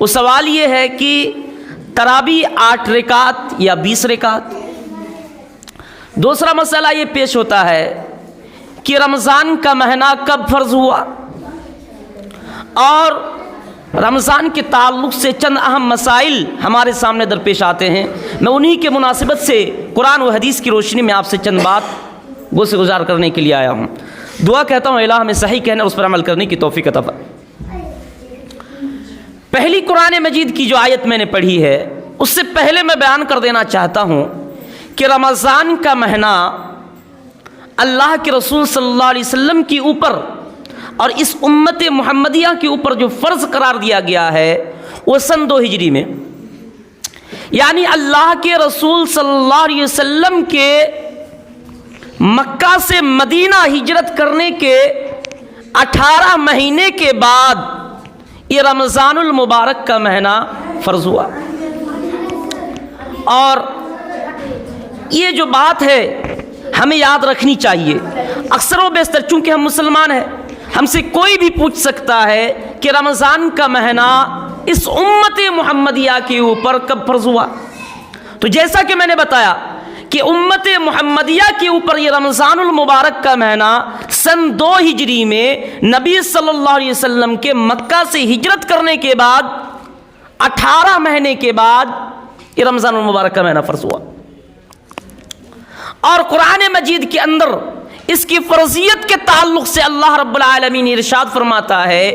وہ سوال یہ ہے کہ تراویح 8 رکعت یا 20 رکعت. دوسرا مسئلہ یہ پیش ہوتا ہے کہ رمضان کا مہینہ کب فرض ہوا، اور رمضان کے تعلق سے چند اہم مسائل ہمارے سامنے درپیش آتے ہیں. میں انہی کے مناسبت سے قرآن و حدیث کی روشنی میں آپ سے چند بات گوشت گزار کرنے کے لیے آیا ہوں. دعا کہتا ہوں الہ ہمیں صحیح کہنے اور اس پر عمل کرنے کی توفیق عطا فرمائے. پہلی قرآن مجید کی جو آیت میں نے پڑھی ہے اس سے پہلے میں بیان کر دینا چاہتا ہوں کہ رمضان کا مہینہ اللہ کے رسول صلی اللہ علیہ وسلم کے اوپر اور اس امت محمدیہ کے اوپر جو فرض قرار دیا گیا ہے وہ سن 2 ہجری میں، یعنی اللہ کے رسول صلی اللہ علیہ وسلم کے مکہ سے مدینہ ہجرت کرنے کے 18 مہینے کے بعد یہ رمضان المبارک کا مہینہ فرض ہوا. اور یہ جو بات ہے ہمیں یاد رکھنی چاہیے. اکثر و بیشتر چونکہ ہم مسلمان ہیں، ہم سے کوئی بھی پوچھ سکتا ہے کہ رمضان کا مہینہ اس امت محمدیہ کے اوپر کب فرض ہوا. تو جیسا کہ میں نے بتایا کہ امت محمدیہ کے اوپر یہ رمضان المبارک کا مہینہ سن 2 ہجری میں نبی صلی اللہ علیہ وسلم کے مکہ سے ہجرت کرنے کے بعد 18 مہینے کے بعد یہ رمضان المبارک کا مہینہ فرض ہوا. اور قرآن مجید کے اندر اس کی فرضیت کے تعلق سے اللہ رب العالمین ارشاد فرماتا ہے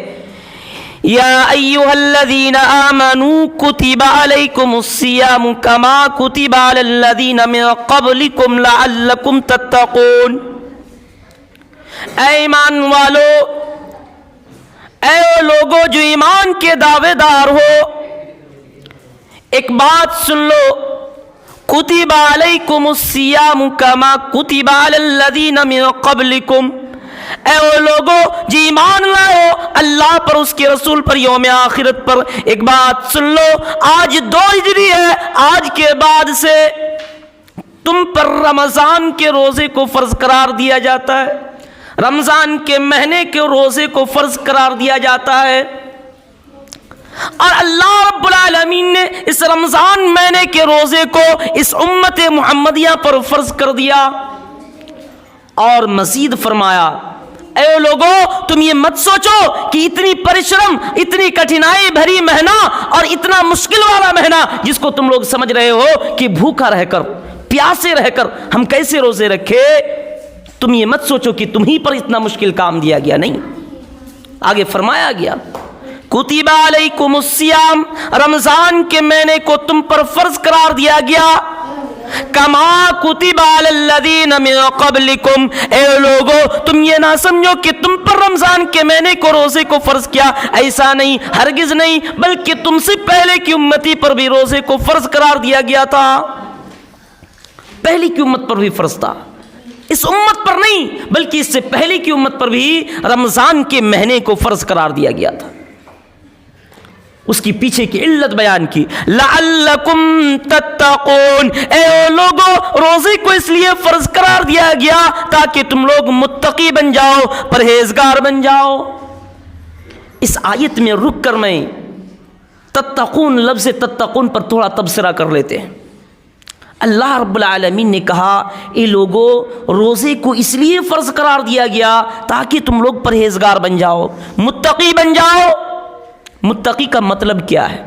یا ایھا الذین آمنوا کتب علیکم الصیام کما کتب علی الذین من قبلکم لعلکم تتقون. اے ایمان والو، اے لوگو جو ایمان کے دعوے دار ہو، ایک بات سن لو، کتب علیکم الصیام کما کتب علی الذین من قبلکم. اے وہ لوگوں جو ایمان لائے اللہ پر، اس کے رسول پر، یوم آخرت پر، ایک بات سن لو، آج 2 ہجری ہے، آج کے بعد سے تم پر رمضان کے روزے کو فرض قرار دیا جاتا ہے، رمضان کے مہینے کے روزے کو فرض قرار دیا جاتا ہے. اور اللہ رب العالمین نے اس رمضان مہینے کے روزے کو اس امت محمدیہ پر فرض کر دیا. اور مزید فرمایا اے لوگوں تم یہ مت سوچو کہ اتنی پریشرم، اتنی کٹھنائی بھری مہینہ اور اتنا مشکل والا مہینہ جس کو تم لوگ سمجھ رہے ہو کہ بھوکا رہ کر، پیاسے رہ کر ہم کیسے روزے رکھے، تم یہ مت سوچو کہ تمہیں پر اتنا مشکل کام دیا گیا. نہیں، آگے فرمایا گیا کتب علیکم الصیام، رمضان کے مہینے کو تم پر فرض قرار دیا گیا، کما کتب علی الذین من قبلکم. اے لوگو تم یہ نہ سمجھو کہ تم پر رمضان کے مہینے کو روزے کو فرض کیا، ایسا نہیں، ہرگز نہیں، بلکہ تم سے پہلے کی امتی پر بھی روزے کو فرض قرار دیا گیا تھا. پہلی کی امت پر بھی فرض تھا، اس امت پر نہیں بلکہ اس سے پہلے کی امت پر بھی رمضان کے مہینے کو فرض قرار دیا گیا تھا. اس کی پیچھے کی علت بیان کی، لعلکم تتقون. اے لوگو روزے کو اس لیے فرض قرار دیا گیا تاکہ تم لوگ متقی بن جاؤ، پرہیزگار بن جاؤ. اس آیت میں رک کر میں تتقون، لفظ تتقون پر تھوڑا تبصرہ کر لیتے ہیں. اللہ رب العالمین نے کہا اے لوگو روزے کو اس لیے فرض قرار دیا گیا تاکہ تم لوگ پرہیزگار بن جاؤ، متقی بن جاؤ. متقی کا مطلب کیا ہے؟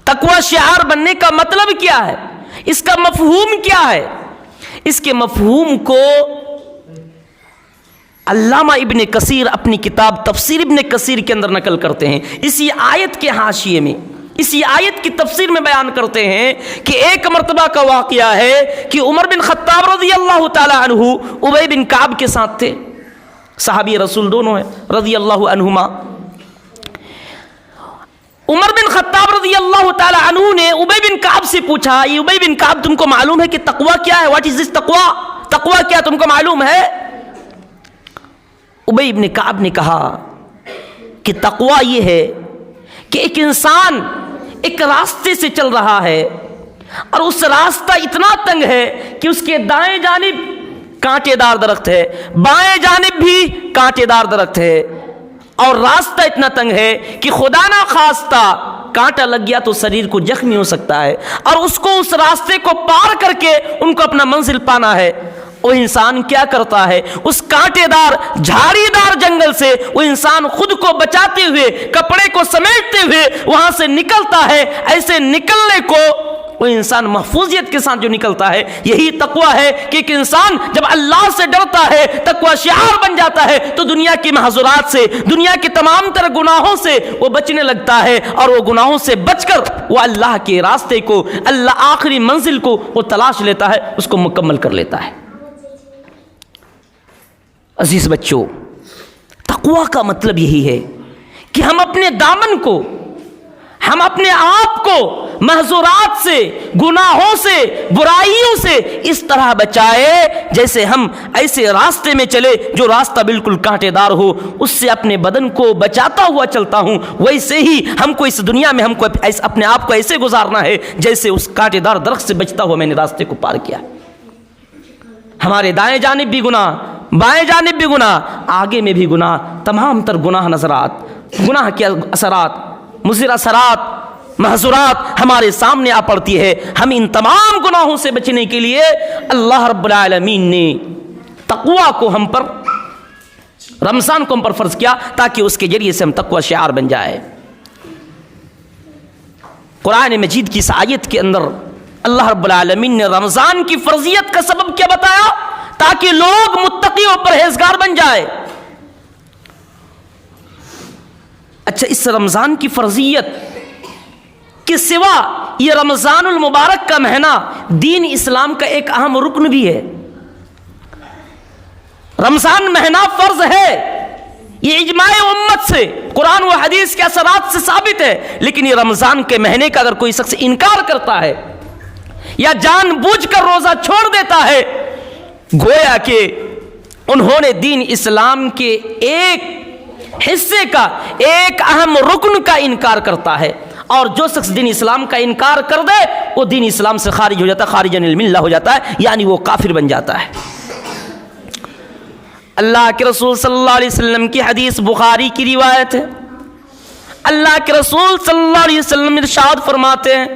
تقوی شعار بننے کا مطلب کیا ہے؟ اس کا مفہوم کیا ہے؟ اس کے مفہوم کو علامہ ابن کثیر اپنی کتاب تفسیر ابن کثیر کے اندر نقل کرتے ہیں. اسی آیت کے حاشیے میں، اسی آیت کی تفسیر میں بیان کرتے ہیں کہ ایک مرتبہ کا واقعہ ہے کہ عمر بن خطاب رضی اللہ تعالی عنہ ابی بن کعب کے ساتھ تھے، صحابی رسول دونوں ہیں رضی اللہ عنہما. عمر بن خطاب رضی اللہ تعالی عنہ نے ابی بن کعب سے پوچھا، یہ ابی بن کعب تم کو معلوم ہے کہ تقوی کیا ہے؟ واٹ از دس تقوی؟ تقوی کیا تم کو معلوم ہے؟ ابی بن کعب نے کہا کہ تقوی یہ ہے کہ ایک انسان ایک راستے سے چل رہا ہے اور اس راستہ اتنا تنگ ہے کہ اس کے دائیں جانب کانٹے دار درخت ہے، بائیں جانب بھی کانٹے دار درخت ہے، اور راستہ اتنا تنگ ہے کہ خدا نہ خواستہ کانٹا لگ گیا تو شریر کو زخمی ہو سکتا ہے، اور اس کو اس راستے کو پار کر کے ان کو اپنا منزل پانا ہے، وہ انسان کیا کرتا ہے؟ اس کانٹے دار جھاڑی دار جنگل سے وہ انسان خود کو بچاتے ہوئے، کپڑے کو سمیٹتے ہوئے وہاں سے نکلتا ہے۔ ایسے نکلنے کو وہ انسان محفوظیت کے ساتھ جو نکلتا ہے، یہی تقویٰ ہے کہ ایک انسان جب اللہ سے ڈرتا ہے، تقویٰ شعار بن جاتا ہے، تو دنیا کی محظورات سے، دنیا کے تمام تر گناہوں سے وہ بچنے لگتا ہے، اور وہ گناہوں سے بچ کر وہ اللہ کے راستے کو، اللہ آخری منزل کو وہ تلاش لیتا ہے، اس کو مکمل کر لیتا ہے۔ عزیز بچوں، تقویٰ کا مطلب یہی ہے کہ ہم اپنے دامن کو، ہم اپنے آپ کو محظورات سے، گناہوں سے، برائیوں سے اس طرح بچائے جیسے ہم ایسے راستے میں چلے جو راستہ بالکل کانٹے دار ہو، اس سے اپنے بدن کو بچاتا ہوا چلتا ہوں، ویسے ہی ہم کو اس دنیا میں ہم کو اپنے آپ کو ایسے گزارنا ہے جیسے اس کانٹے دار درخت سے بچتا ہوا میں نے راستے کو پار کیا۔ ہمارے دائیں جانب بھی گناہ، بائیں جانب بھی گناہ، آگے میں بھی گناہ، تمام تر گناہ نظرات، گناہ کے اثرات، مضر اثرات، محظورات ہمارے سامنے آ پڑتی ہے۔ ہم ان تمام گناہوں سے بچنے کے لیے اللہ رب العالمین نے تقویٰ کو ہم پر، رمضان کو ہم پر فرض کیا تاکہ اس کے ذریعے سے ہم تقویٰ شعار بن جائے۔ قرآن مجید کی اس آیت کے اندر اللہ رب العالمین نے رمضان کی فرضیت کا سبب کیا بتایا؟ تاکہ لوگ متقی و پرہیزگار بن جائے۔ اچھا، اس رمضان کی فرضیت کے سوا یہ رمضان المبارک کا مہینہ دین اسلام کا ایک اہم رکن بھی ہے۔ رمضان مہینہ فرض ہے، یہ اجماع امت سے، قرآن و حدیث کے اثرات سے ثابت ہے، لیکن یہ رمضان کے مہینے کا اگر کوئی شخص انکار کرتا ہے یا جان بوجھ کر روزہ چھوڑ دیتا ہے، گویا کہ انہوں نے دین اسلام کے ایک حصے کا، ایک اہم رکن کا انکار کرتا ہے، اور جو شخص دین اسلام کا انکار کر دے وہ دین اسلام سے خارج ہو جاتا ہے، خارج عن الملہ ہو جاتا ہے، یعنی وہ کافر بن جاتا ہے۔ اللہ کے رسول صلی اللہ علیہ وسلم کی حدیث بخاری کی روایت ہے، اللہ کے رسول صلی اللہ علیہ وسلم ارشاد فرماتے ہیں،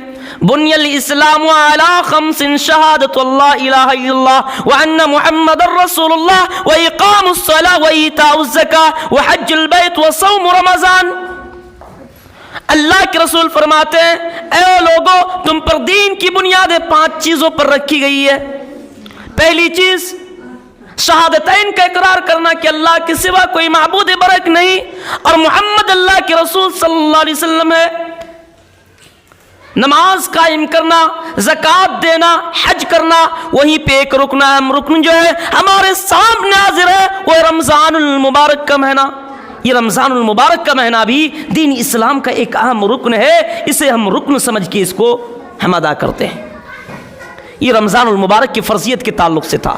بنی الاسلام علی خمس شہادت اللہ الہ الا اللہ وان محمد رسول اللہ واقام الصلاۃ وایتاء الزکاۃ وحج البیت وصوم رمضان۔ اللہ کے رسول فرماتے ہیں، اے لوگو، تم پر دین کی بنیادیں 5 چیزوں پر رکھی گئی ہے۔ پہلی چیز شہادتین کا اقرار کرنا کہ اللہ کے سوا کوئی معبود برحق نہیں اور محمد اللہ کے رسول صلی اللہ علیہ وسلم ہے۔ نماز قائم کرنا، زکوٰۃ دینا، حج کرنا، وہیں پہ ایک رکن جو ہے ہمارے سامنے حاضر ہے، وہ رمضان المبارک کا مہینہ۔ یہ رمضان المبارک کا مہینہ بھی دین اسلام کا ایک اہم رکن ہے، اسے ہم رکن سمجھ کے اس کو ہم ادا کرتے ہیں۔ یہ رمضان المبارک کی فرضیت کے تعلق سے تھا۔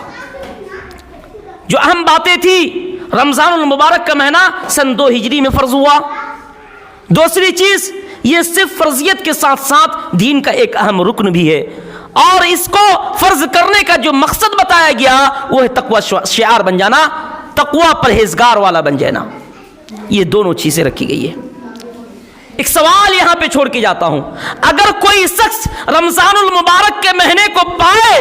جو اہم باتیں تھی، رمضان المبارک کا مہینہ سن 2 ہجری میں فرض ہوا۔ دوسری چیز، یہ صرف فرضیت کے ساتھ ساتھ دین کا ایک اہم رکن بھی ہے، اور اس کو فرض کرنے کا جو مقصد بتایا گیا وہ ہے تقویٰ شعار بن جانا، تقویٰ پرہیزگار والا بن جانا۔ یہ دونوں چیزیں رکھی گئی ہے۔ ایک سوال یہاں پہ چھوڑ کے جاتا ہوں، اگر کوئی شخص رمضان المبارک کے مہینے کو پائے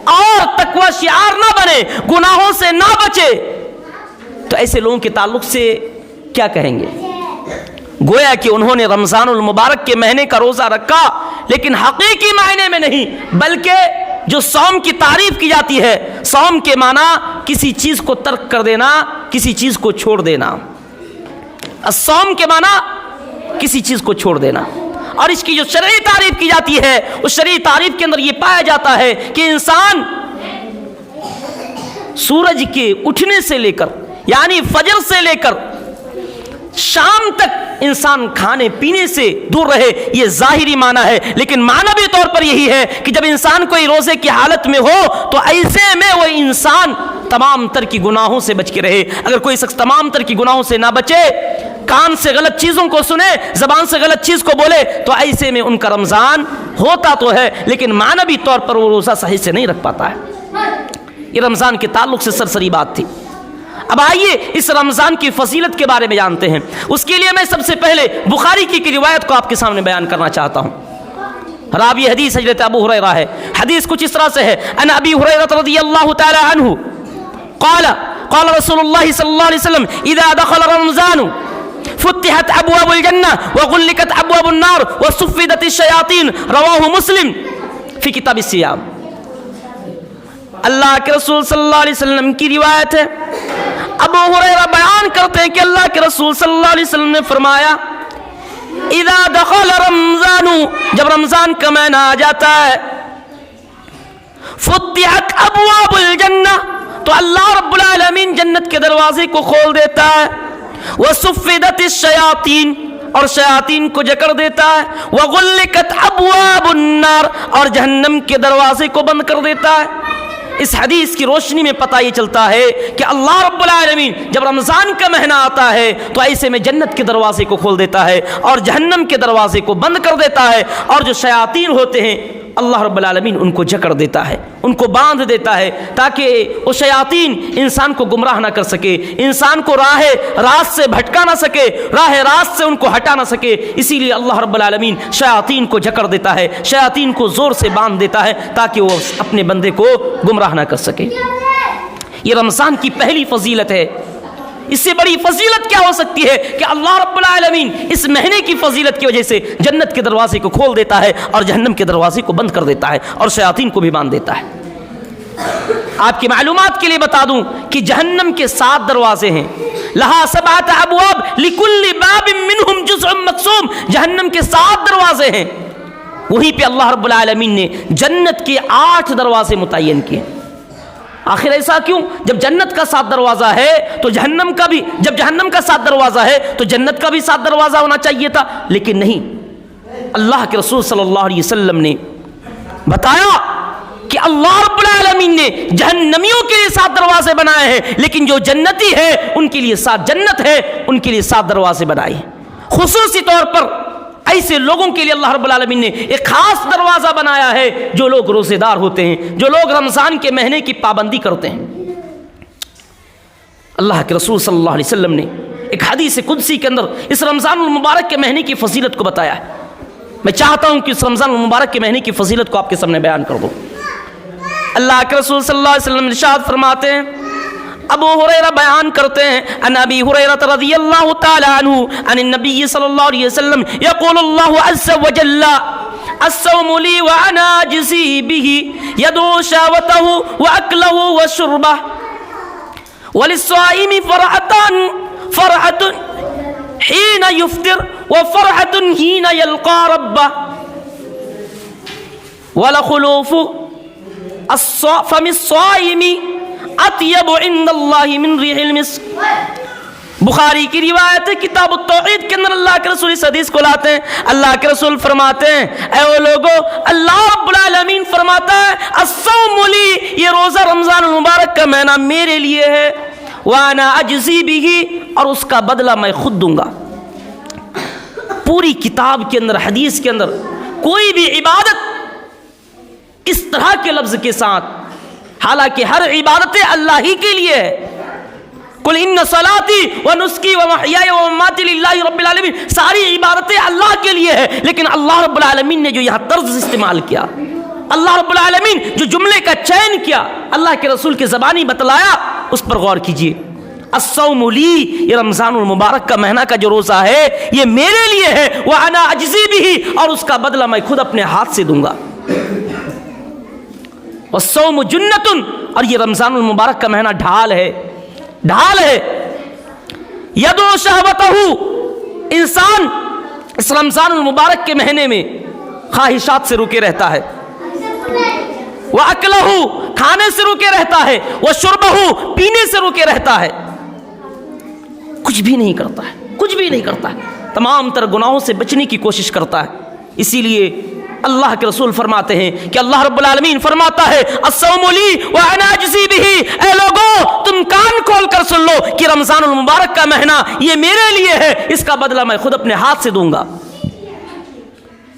اور تقویٰ شعار نہ بنے، گناہوں سے نہ بچے، تو ایسے لوگوں کے تعلق سے کیا کہیں گے؟ گویا کہ انہوں نے رمضان المبارک کے مہینے کا روزہ رکھا لیکن حقیقی معنی میں نہیں، بلکہ جو صوم کی تعریف کی جاتی ہے، صوم کے معنی کسی چیز کو ترک کر دینا، کسی چیز کو چھوڑ دینا۔ الصوم کے معنی کسی چیز کو چھوڑ دینا، اور اس کی جو شرعی تعریف کی جاتی ہے، اس شرعی تعریف کے اندر یہ پایا جاتا ہے کہ انسان سورج کے اٹھنے سے لے کر، یعنی فجر سے لے کر شام تک انسان کھانے پینے سے دور رہے، یہ ظاہری معنی ہے، لیکن معنوی طور پر یہی ہے کہ جب انسان کوئی روزے کی حالت میں ہو تو ایسے میں وہ انسان تمام تر کی گناہوں سے بچ کے رہے۔ اگر کوئی شخص تمام تر کی گناہوں سے نہ بچے، کان سے غلط چیزوں کو سنے، زبان سے غلط چیز کو بولے، تو ایسے میں ان کا رمضان ہوتا تو ہے لیکن معنوی طور پر وہ روزہ صحیح سے نہیں رکھ پاتا ہے۔ یہ رمضان کے تعلق سے سرسری بات تھی۔ اب آئیے اس رمضان کی فضیلت کے بارے میں جانتے ہیں. اس کے لیے میں سب سے پہلے بخاری کی روایت کو آپ کے سامنے بیان کرنا چاہتا ہوں. راوی حدیث حضرت ابو ہریرہ ہے. حدیث کچھ اس طرح سے ہے: ان ابی ہریرہ رضی اللہ تعالی عنہ قال قال رسول اللہ صلی اللہ علیہ وسلم اذا دخل رمضان فتحت ابواب الجنہ وغلقت ابواب النار وصفدت الشیاطین. رواہ مسلم فی کتاب الصیام. اللہ کے رسول صلی اللہ علیہ وسلم کی روایت ہے. ابو ہریرہ بیان کرتے ہیں کہ اللہ کے رسول صلی اللہ علیہ وسلم نے فرمایا: اذا دخل رمضان، جب رمضان کا مہینہ آ جاتا ہے، فتحت ابواب الجنہ، تو اللہ رب العالمین جنت کے دروازے کو کھول دیتا ہے. وصفدت الشیاطین، اور شیاطین کو جکڑ دیتا ہے. وغلقت ابواب النار، اور جہنم کے دروازے کو بند کر دیتا ہے. اس حدیث کی روشنی میں پتہ یہ چلتا ہے کہ اللہ رب العالمین جب رمضان کا مہینہ آتا ہے تو ایسے میں جنت کے دروازے کو کھول دیتا ہے اور جہنم کے دروازے کو بند کر دیتا ہے، اور جو شیاطین ہوتے ہیں اللہ رب العالمین ان کو جکڑ دیتا ہے، ان کو باندھ دیتا ہے، تاکہ وہ شیاطین انسان کو گمراہ نہ کر سکے، انسان کو راہ راست سے بھٹکا نہ سکے، راہ راست سے ان کو ہٹا نہ سکے. اسی لیے اللہ رب العالمین شیاطین کو جکڑ دیتا ہے، شیاطین کو زور سے باندھ دیتا ہے تاکہ وہ اپنے بندے کو گمراہ نہ کر سکے. یہ رمضان کی پہلی فضیلت ہے. اس سے بڑی فضیلت کیا ہو سکتی ہے کہ اللہ رب العالمین اس مہینے کی فضیلت کی وجہ سے جنت کے دروازے کو کھول دیتا ہے اور جہنم کے دروازے کو بند کر دیتا ہے اور شیاطین کو بھی باندھ دیتا ہے. آپ کی معلومات کے لیے بتا دوں کہ جہنم کے 7 دروازے ہیں. لہا 7 ابواب لکل باب منہم جزء مقسوم. جہنم کے 7 دروازے ہیں. وہیں پہ اللہ رب العالمین نے جنت کے 8 دروازے متعین کیے. آخر ایسا کیوں؟ جب جنت کا 7 دروازہ ہے تو جہنم کا بھی، جب جہنم کا 7 دروازہ ہے تو جنت کا بھی 7 دروازہ ہونا چاہیے تھا. لیکن نہیں، اللہ کے رسول صلی اللہ علیہ وسلم نے بتایا کہ اللہ رب العالمین نے جہنمیوں کے لیے 7 دروازے بنائے ہیں، لیکن جو جنتی ہے ان کے لیے 7 جنت ہے، ان کے لیے 7 دروازے بنائے ہیں. خصوصی طور پر ایسے لوگوں کے لیے اللہ رب العالمین نے ایک خاص دروازہ بنایا ہے جو لوگ روزے دار ہوتے ہیں، جو لوگ رمضان کے مہینے کی پابندی کرتے ہیں. اللہ کے رسول صلی اللہ علیہ وسلم نے ایک حدیث قدسی کے اندر اس رمضان المبارک کے مہینے کی فضیلت کو بتایا ہے. میں چاہتا ہوں کہ اس رمضان المبارک کے مہینے کی فضیلت کو آپ کے سامنے بیان کر دوں. اللہ کے رسول صلی اللہ علیہ وسلم ارشاد فرماتے ہیں، ابو ہریرہ بیان کرتے ہیں، ان ابی ہریرہ رضی اللہ تعالی عنہ عن النبی صلی اللہ علیہ وسلم یقول اللہ عز وجل الصوم لی وانا اجزی به یدعو شهوته واکله وشربه وللصائم فرحة حين يفطر وفرحة حين يلقى ربه ولخلوف فم الصائم اطیب عند اللہ من ریح المسک. بخاری کی روایت ہے، کتاب التوحید کے اندر اللہ کے رسول اس حدیث کو لاتے ہیں. اللہ کے رسول فرماتے ہیں، اے وہ لوگو، اللہ رب العالمین فرماتا ہے الصوم لی، یہ روزہ رمضان المبارک کا مہینہ میرے لیے ہے، وانا اجزی بہ، اور اس کا بدلہ میں خود دوں گا. پوری کتاب کے اندر، حدیث کے اندر کوئی بھی عبادت اس طرح کے لفظ کے ساتھ، حالانکہ ہر عبادت اللہ ہی کے لیے ہے. قل ان صلاتی و نسکی و محیای و مماتی للہ رب العالمین، ساری عبادتیں اللہ کے لیے ہے. لیکن اللہ رب العالمین نے جو یہاں طرز استعمال کیا، اللہ رب العالمین جو جملے کا چین کیا، اللہ کے رسول کے زبانی بتلایا، اس پر غور کیجئے. الصوم لی، یہ رمضان المبارک کا مہینہ کا جو روزہ ہے یہ میرے لیے ہے، وانا اجزی بہ، اور اس کا بدلہ میں خود اپنے ہاتھ سے دوں گا. والصوم جنۃ، اور یہ رمضان المبارک کا مہینہ ڈھال ہے، ڈھال ہے. یدعو شہوتہ، انسان اس رمضان المبارک کے مہینے میں خواہشات سے روکے رہتا ہے. وَأَكْلَهُ، کھانے سے روکے رہتا ہے. وَشُرْبَهُ، پینے سے روکے رہتا ہے. کچھ بھی نہیں کرتا ہے، کچھ بھی نہیں کرتا ہے، تمام تر گناہوں سے بچنے کی کوشش کرتا ہے. اسی لیے اللہ کے رسول فرماتے ہیں کہ اللہ رب العالمین فرماتا ہے الصوم لی وانا اجزی بہ، اے لوگو تم کان کھول کر سن لو کہ رمضان المبارک کا مہینہ یہ میرے لیے ہے، اس کا بدلہ میں خود اپنے ہاتھ سے دوں گا.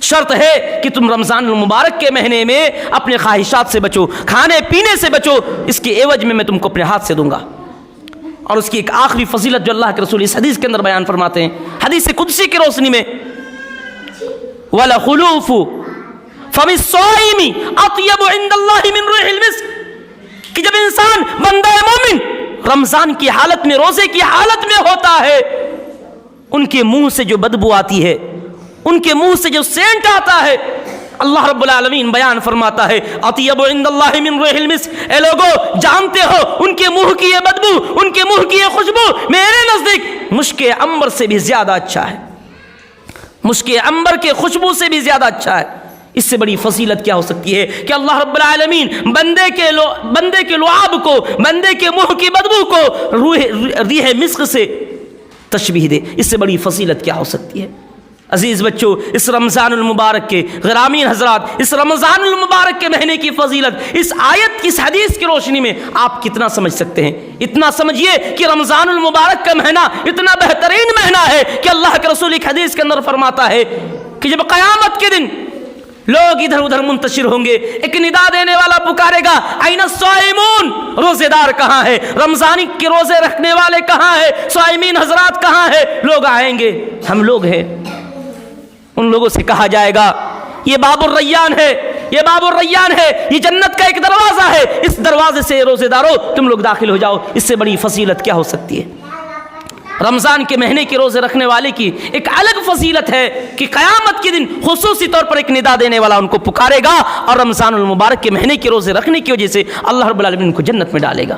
شرط ہے کہ تم رمضان المبارک کے مہینے میں اپنے خواہشات سے بچو، کھانے پینے سے بچو، اس کے عوض میں تم کو اپنے ہاتھ سے دوں گا. اور اس کی ایک آخری فضیلت جو اللہ کے رسول اس حدیث کے اندر بیان فرماتے ہیں، حدیث قدسی کی روشنی میں، وَلَخُلُوفُ فَمِ الصَّائِمِ أَطْيَبُ عِندَ اللَّهِ مِنْ رِيحِ الْمِسْكِ، کہ جب انسان بندہ مومن رمضان کی حالت میں، روزے کی حالت میں ہوتا ہے، ان کے منہ سے جو بدبو آتی ہے، ان کے منہ سے جو سینٹ آتا ہے، اللہ رب العالمین بیان فرماتا ہے اطیب عند اللہ من ریح المسک، اے لوگو جانتے ہو ان کے منہ کی یہ بدبو، ان کے منہ کی یہ خوشبو میرے نزدیک مشک عنبر سے بھی زیادہ اچھا ہے، مشک عنبر کے خوشبو سے بھی زیادہ اچھا ہے۔ اس سے بڑی فضیلت کیا ہو سکتی ہے کہ اللہ رب العالمین بندے کے لعاب کو، بندے کے منہ کی بدبو کو ریح مسک سے تشبیہ دے، اس سے بڑی فضیلت کیا ہو سکتی ہے؟ عزیز بچوں، اس رمضان المبارک کے غرامین حضرات، اس رمضان المبارک کے مہینے کی فضیلت اس آیت کی، اس حدیث کی روشنی میں آپ کتنا سمجھ سکتے ہیں؟ اتنا سمجھیے کہ رمضان المبارک کا مہینہ اتنا بہترین مہینہ ہے کہ اللہ کے رسول ایک حدیث کے اندر فرماتا ہے کہ جب قیامت کے دن لوگ ادھر ادھر منتشر ہوں گے، ایک ندا دینے والا پکارے گا این الصائمون، روزے دار کہاں ہے؟ رمضانی کے روزے رکھنے والے کہاں ہیں؟ صائمین حضرات کہاں ہیں؟ لوگ آئیں گے، ہم لوگ ہیں۔ ان لوگوں سے کہا جائے گا یہ باب الریان ہے، یہ باب الریان ہے، یہ جنت کا ایک دروازہ ہے، اس دروازے سے روزے دارو تم لوگ داخل ہو جاؤ۔ اس سے بڑی فضیلت کیا ہو سکتی ہے؟ رمضان کے مہینے کے روزے رکھنے والے کی ایک الگ فضیلت ہے کہ قیامت کے دن خصوصی طور پر ایک ندا دینے والا ان کو پکارے گا، اور رمضان المبارک کے مہینے کے روزے رکھنے کی وجہ سے اللہ رب العالمین ان کو جنت میں ڈالے گا۔